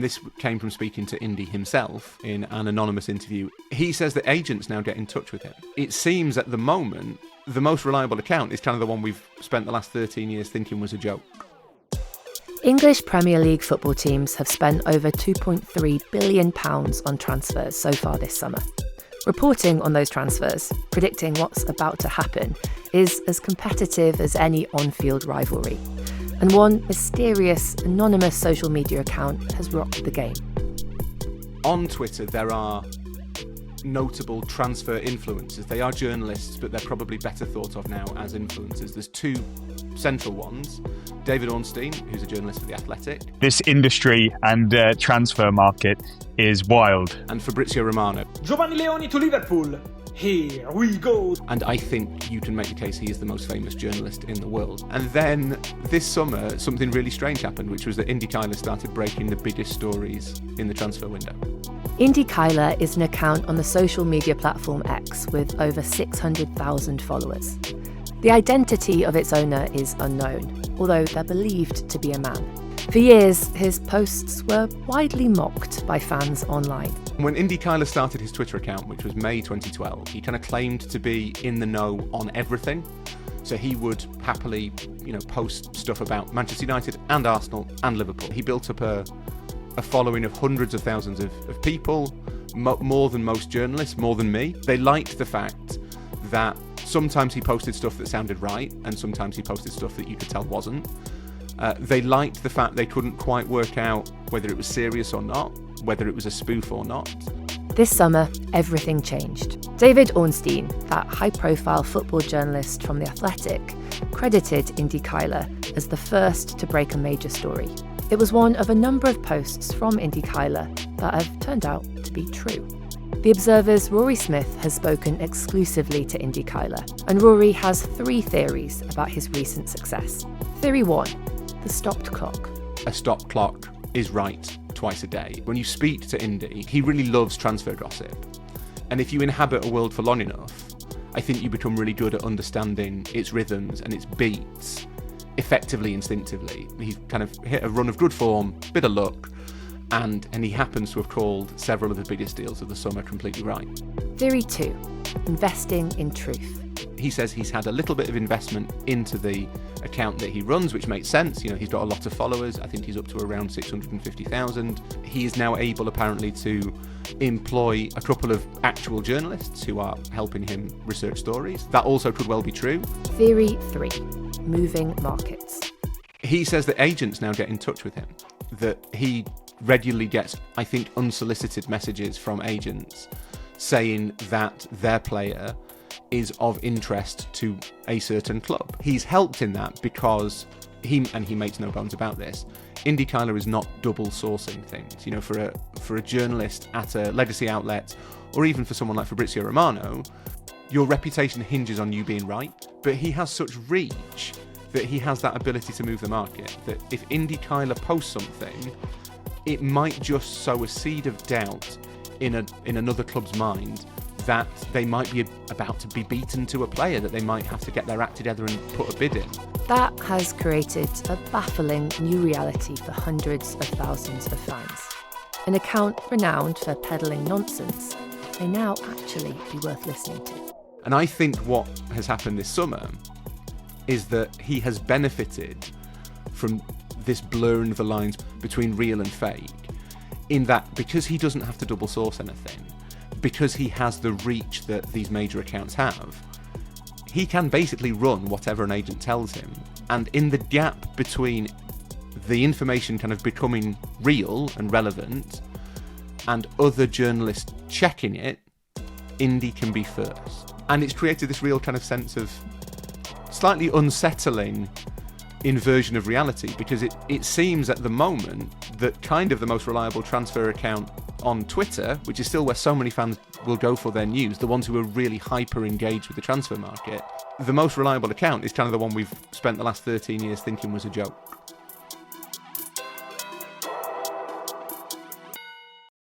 This came from speaking to Indy himself in an anonymous interview. He says that agents now get in touch with him. It seems at the moment the most reliable account is kind of the one we've spent the last 13 years thinking was a joke. English Premier League football teams have spent over £2.3 billion on transfers so far this summer. Reporting on those transfers, predicting what's about to happen, is as competitive as any on-field rivalry. And one mysterious, anonymous social media account has rocked the game. On Twitter, there are notable transfer influencers. They are journalists, but they're probably better thought of now as influencers. There's two central ones. David Ornstein, who's a journalist for The Athletic. This industry and transfer market is wild. And Fabrizio Romano. Giovanni Leoni to Liverpool. Here we go. And I think you can make the case he is the most famous journalist in the world. And then this summer, something really strange happened, which was that IndyKaila started breaking the biggest stories in the transfer window. IndyKaila is an account on the social media platform X with over 600,000 followers. The identity of its owner is unknown, although they're believed to be a man. For years, his posts were widely mocked by fans online. When IndyKaila started his Twitter account, which was May 2012, he kind of claimed to be in the know on everything. So he would happily, post stuff about Manchester United and Arsenal and Liverpool. He built up a following of hundreds of thousands of people, more than most journalists, more than me. They liked the fact that sometimes he posted stuff that sounded right, and sometimes he posted stuff that you could tell wasn't. They liked the fact they couldn't quite work out whether it was serious or not, whether it was a spoof or not. This summer, everything changed. David Ornstein, that high-profile football journalist from The Athletic, credited IndyKaila as the first to break a major story. It was one of a number of posts from IndyKaila that have turned out to be true. The Observer's Rory Smith has spoken exclusively to IndyKaila, and Rory has 3 theories about his recent success. Theory 1, the stopped clock. A stopped clock is right twice a day. When you speak to Indy, he really loves transfer gossip. And if you inhabit a world for long enough, I think you become really good at understanding its rhythms and its beats effectively, instinctively. He's kind of hit a run of good form, bit of luck, and he happens to have called several of the biggest deals of the summer completely right. Theory 2, investing in truth. He says he's had a little bit of investment into the account that he runs, which makes sense. He's got a lot of followers. I think he's up to around 650,000. He is now able, apparently, to employ a couple of actual journalists who are helping him research stories. That also could well be true. Theory 3, moving markets. He says that agents now get in touch with him, that he regularly gets, I think, unsolicited messages from agents saying that their player is of interest to a certain club. He's helped in that because he makes no bones about this, IndyKaila is not double sourcing things. For a journalist at a legacy outlet, or even for someone like Fabrizio Romano, your reputation hinges on you being right. But he has such reach that he has that ability to move the market, that if IndyKaila posts something, it might just sow a seed of doubt in another club's mind that they might be about to be beaten to a player, that they might have to get their act together and put a bid in. That has created a baffling new reality for hundreds of thousands of fans. An account renowned for peddling nonsense may now actually be worth listening to. And I think what has happened this summer is that he has benefited from this blurring of the lines between real and fake, in that because he doesn't have to double source anything, because he has the reach that these major accounts have, he can basically run whatever an agent tells him. And in the gap between the information kind of becoming real and relevant and other journalists checking it, Indy can be first. And it's created this real kind of sense of slightly unsettling inversion of reality, because it seems at the moment that kind of the most reliable transfer account on Twitter, which is still where so many fans will go for their news, the ones who are really hyper engaged with the transfer market, the most reliable account is kind of the one we've spent the last 13 years thinking was a joke.